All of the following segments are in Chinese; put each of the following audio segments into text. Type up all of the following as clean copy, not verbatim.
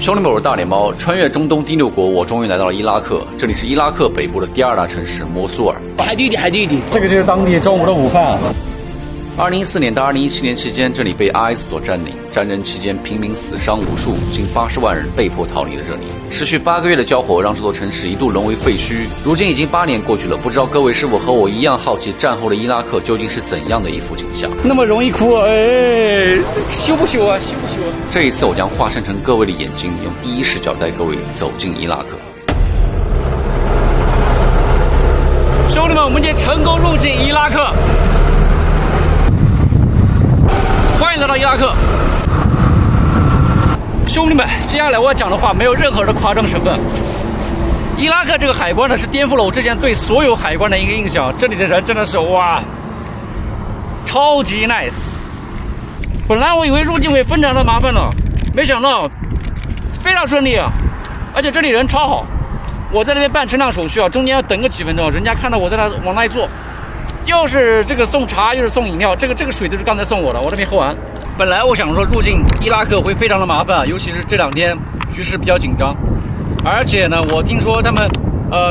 兄弟们，我是大脸猫。穿越中东第6国，我终于来到了伊拉克。这里是伊拉克北部的第2大城市摩苏尔。这个就是当地中午的午饭。2014年到2017年期间，这里被 IS 所占领。战争期间，平民死伤无数，近80万人被迫逃离了这里。持续8个月的交火，让这座城市一度沦为废墟。如今已经8年过去了，不知道各位是否和我一样好奇战后的伊拉克究竟是怎样的一副景象？那么容易哭啊？哎，羞不羞啊？羞不羞啊？这一次，我将化身成各位的眼睛，用第一视角带各位走进伊拉克。兄弟们，我们已经成功入境伊拉克。欢迎来到伊拉克，兄弟们！接下来我要讲的话没有任何的夸张成分。伊拉克这个海关呢，是颠覆了我之前对所有海关的一个印象。这里的人真的是哇，超级 nice。本来我以为入境会非常的麻烦呢，没想到非常顺利啊！而且这里人超好。我在那边办车辆手续啊，中间要等个几分钟，人家看到我在那往那一坐。又是这个送茶，又是送饮料，这个水都是刚才送我的，我这没喝完。本来我想说入境伊拉克会非常的麻烦，尤其是这2天局势比较紧张，而且呢，我听说他们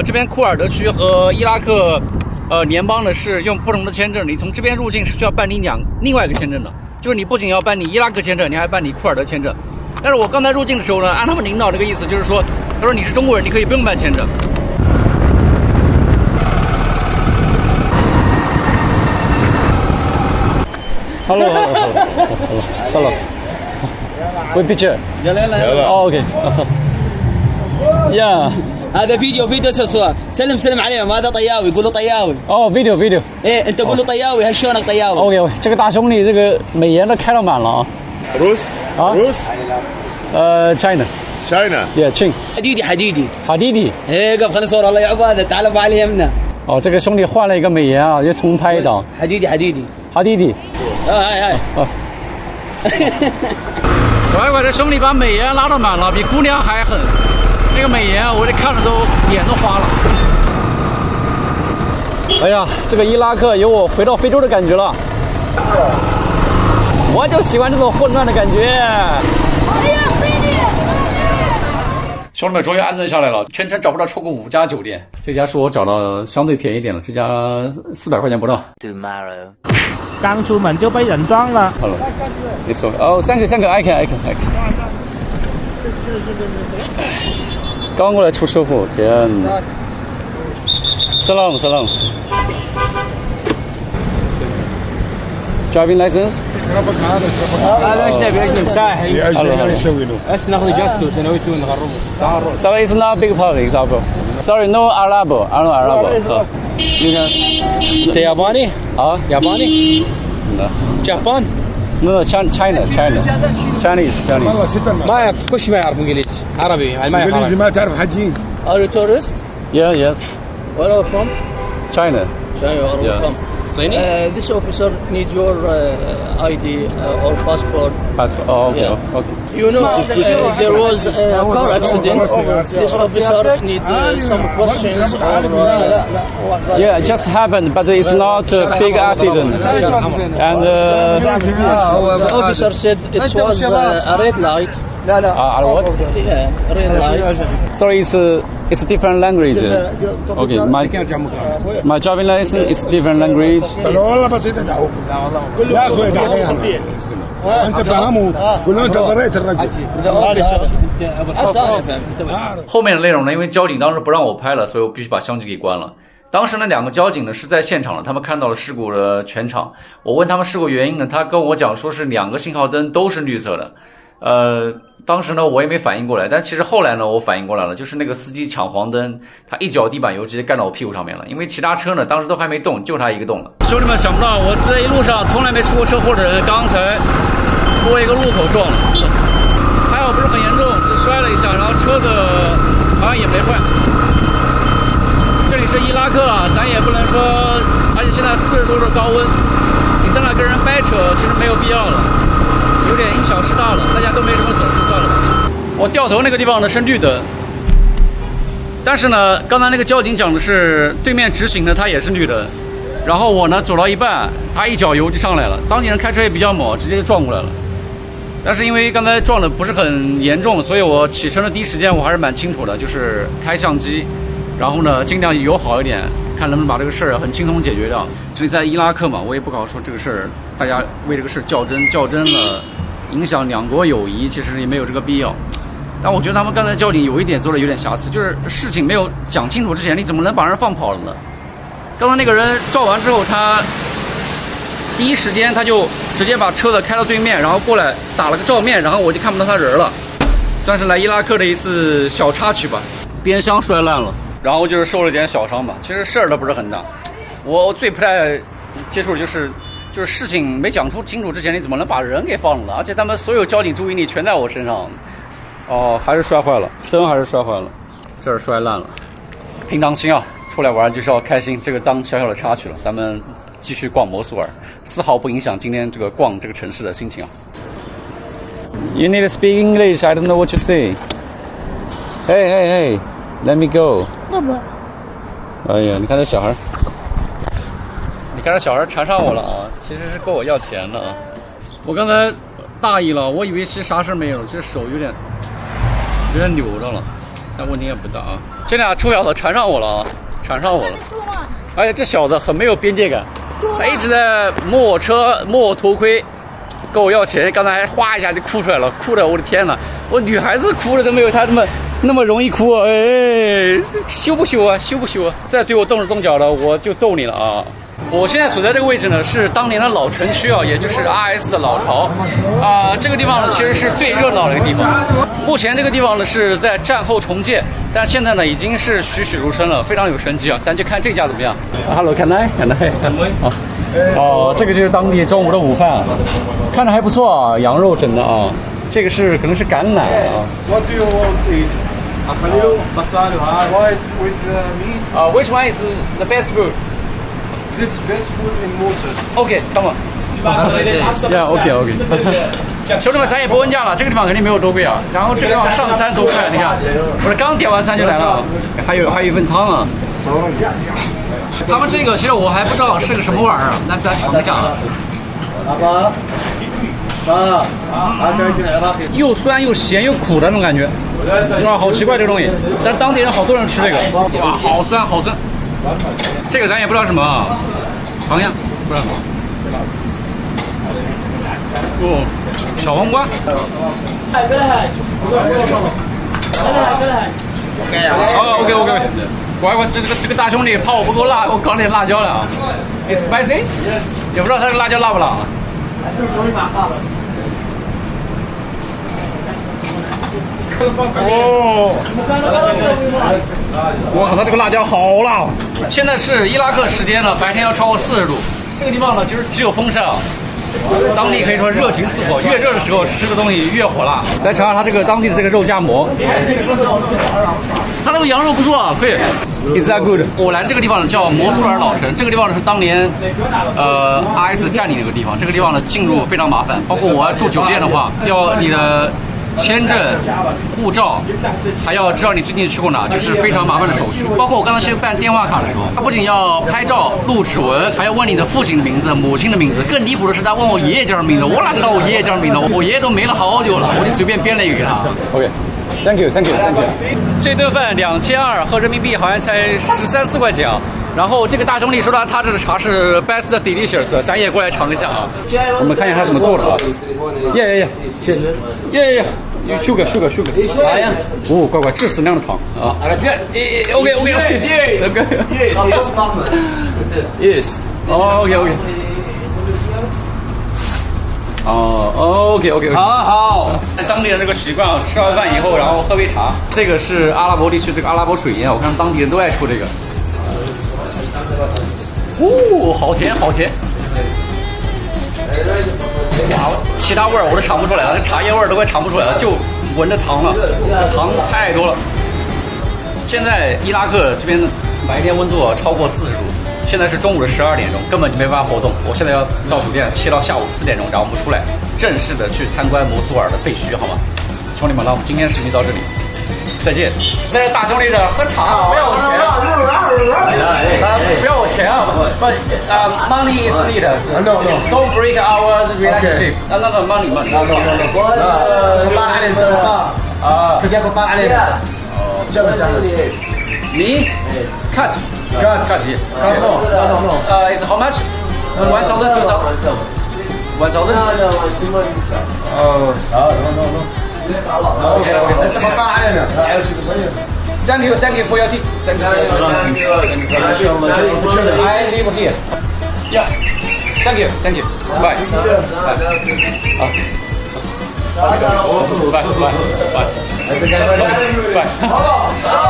这边库尔德区和伊拉克联邦呢是用不同的签证，你从这边入境是需要办理另外一个签证的，就是你不仅要办理伊拉克签证，你还办理库尔德签证。但是我刚才入境的时候呢，按他们领导这个意思，就是说，他说你是中国人，你可以不用办签证。Hello. With picture. يلا. Okay. Yeah. هذا فيديو تصوير. سلم عليهم، هذا طياوي، قول له طياوي. video. ايه انت قول له طياوي، هالشونك طياوي. OK， 这个大兄弟这个美颜都开到满了啊。روس 啊 روس China. Yeah, Ching. حديدي. ايه قف خلينا نصور الله يعوض هذا، تعال ابو علي يمنا. 哦，这个兄弟换了一个美颜啊，就重拍一张。حديدي。هاي。乖，这兄弟把美颜拉到满了，比姑娘还狠。那个美颜，我这看着都脸都花了。哎呀，这个伊拉克有我回到非洲的感觉了。我就喜欢这种混乱的感觉。兄弟们终于安顿下来了，全程找不到超过5家酒店，这家是我找到相对便宜点了，这家400块钱不到。Tomorrow， 刚出门就被人撞了。好了，你说哦，3个 ，I can。刚过来出车祸，天哪！Salam。Driving license？ هذا اجنبي ساحل. ايش نسوي له؟ بس ناخذ اجازته سنويته ونغربه. تعال. Sorry, it's not big part example. Sorry, no Arabo. I know Arabo. You can. انت ياباني؟ اه ياباني؟ لا. جابان؟ No, Chinese. والله ستر ما يعرف، كل شيء ما يعرف انجليزي، عربي يعني ما انجليزي يعرف. ما تعرف حجين. Are you tourist? Yes. Where are you from? China. Where from? This officer need your ID or passport. Oh, okay. Yeah. Okay. You know, there was a car accident. This officer need some questions or. Yeah, it just happened, but it's not a big accident. And The officer said it was a red light. what? Yeah, red light. Sorry, it's a different language. Okay, my driving license is different language. قال والله بسيطه دعوه. يا اخوي دعوه انت فهمه قول له انت ضريت الرجل. The officer. أفهم. 后面的内容呢，因为交警当时不让我拍了，所以我必须把相机给关了。当时呢，2个交警呢是在现场了，他们看到了事故的全场。我问他们事故原因呢，他跟我讲说是2个信号灯都是绿色的。当时呢我也没反应过来，但其实后来呢我反应过来了，就是那个司机抢黄灯，他一脚地板油直接干到我屁股上面了，因为其他车呢当时都还没动，就他一个动了。兄弟们，想不到我这一路上从来没出过车祸的人，刚才过一个路口撞了，还好不是很严重，只摔了一下，然后车子好像也没坏。这里是伊拉克啊，咱也不能说，而且现在40度的高温，你在那跟人掰扯其实没有必要了，有点因小失大了，大家都没什么损失，算了吧。我掉头那个地方呢是绿灯，但是呢，刚才那个交警讲的是对面直行的，他也是绿灯。然后我呢走到一半，他一脚油就上来了，当地人开车也比较猛，直接就撞过来了。但是因为刚才撞的不是很严重，所以我起身的第一时间我还是蛮清楚的，就是开相机，然后呢尽量友好一点，看能不能把这个事儿很轻松解决掉。所以在伊拉克嘛，我也不搞说这个事儿，大家为这个事较真了，影响两国友谊，其实也没有这个必要。但我觉得他们刚才交警有一点做的有点瑕疵，就是事情没有讲清楚之前，你怎么能把人放跑了呢？刚才那个人照完之后，他第一时间他就直接把车子开到对面，然后过来打了个照面，然后我就看不到他人了，算是来伊拉克的一次小插曲吧。边箱摔烂了，然后就是受了点小伤吧，其实事儿都不是很大。我最不太接受的就是事情没讲清楚之前，你怎么能把人给放了呢？而且他们所有交警注意力全在我身上。哦，还是摔坏了，灯还是摔坏了，这儿摔烂了。平常心啊，出来玩就是要开心，这个当小小的插曲了。咱们继续逛摩苏尔，丝毫不影响今天这个逛这个城市的心情啊。You need to speak English. I don't know what you say. Hey, let me go. 那不，哎呀，你看这小孩，你看这小孩缠上我了啊！其实是跟我要钱的啊。我刚才大意了，我以为其实啥事没有，其实手有点扭着了，但问题也不大啊。这俩臭小子缠上我了啊，缠上我了。而且这小子很没有边界感，他一直在摸我车、摸我头盔，跟我要钱。刚才还哗一下就哭出来了，哭的我的天呐，我女孩子哭了都没有他那么容易哭啊！哎，羞不羞啊？羞不羞啊？再对我动手动脚的，我就揍你了啊！我现在所在这个位置呢，是当年的老城区啊，也就是 RS 的老巢啊。这个地方呢，其实是最热闹的一个地方。目前这个地方呢是在战后重建，但现在呢已经是栩栩如生了，非常有生机啊。咱去看这家怎么样 ？Hello， can I？啊，哦，这个就是当地中午的午饭，看着还不错啊，羊肉整的啊。这个是可能是橄榄啊。What do you want to eat? White with meat. Which one is the best food? This best food in Mosul. OK， come on。Yeah，OK。兄弟们，咱也不问价了，这个地方肯定没有多贵啊。然后这个地方上餐多快，你看，我这刚点完餐就来了，还有一份汤啊。他们这个其实我还不知道是个什么玩意儿，那咱尝一下啊。又酸又咸又苦的那种感觉，哇，好奇怪这个东西。但是当地人好多人吃这个，哇，好酸好酸。这个咱也不知道什么啊，尝一下，不知道什么。哦，小黄瓜。哦 ，OK， 乖，这个大兄弟怕我不够辣，我搞点辣椒了啊。It's spicy？ 也不知道他这个辣椒辣不辣啊。哦，我靠，它这个辣椒好辣！现在是伊拉克时间了，白天要超过40度。这个地方呢，就是只有风扇啊。当地可以说热情似火，越热的时候吃的东西越火辣。来尝尝它这个当地的这个肉夹馍，它那个羊肉不错啊，可以。Is that good？ 我来这个地方呢叫摩苏尔老城，这个地方呢是当年RS 占领这个地方，这个地方呢进入非常麻烦，包括我要住酒店的话，要你的签证、护照，还要知道你最近去过哪，就是非常麻烦的手续。包括我刚才去办电话卡的时候，他不仅要拍照录指纹，还要问你的父亲的名字、母亲的名字。更离谱的是，他问我爷爷叫什么名字，我哪知道我爷爷叫什么名字？我爷爷都没了好久了，我就随便编了一个给他。OK，Thank you。这顿饭2200合人民币好像才13、14块钱啊。然后这个大兄弟说他这个茶是 best delicious， 咱也过来尝一下啊。我们看一下他怎么做的啊。耶，sugar。哎呀，哦，乖，致死量的糖啊。OK。Yes。哦 ，OK。哦 ，OK。好。当地人这个习惯啊，吃完饭以后，然后喝杯茶。这个是阿拉伯地区这个阿拉伯水烟，我看当地人都爱抽这个。哦，好甜。哇，其他味儿我都尝不出来了，这茶叶味儿都快尝不出来了，就闻着糖了，糖太多了。现在伊拉克这边白天温度超过40度，现在是中午的12点钟，根本就没办法活动。我现在要到酒店歇到下午4点钟，然后我们出来正式的去参观摩苏尔的废墟，好吗？兄弟们，那我们今天视频到这里。再见。那大兄弟这喝茶不要钱，不要钱啊！But money is needed. Don't break our relationship. No, money. خطار عليه انت كجا خطار عليه Me? Cut. Cut here. It's how much? 1,000, 2,000? 1,000? Oh. Okay. انت خطار علينا Thank you for your tip. Thank you. I live here. Yeah. Thank you. Bye. Bye. Bye.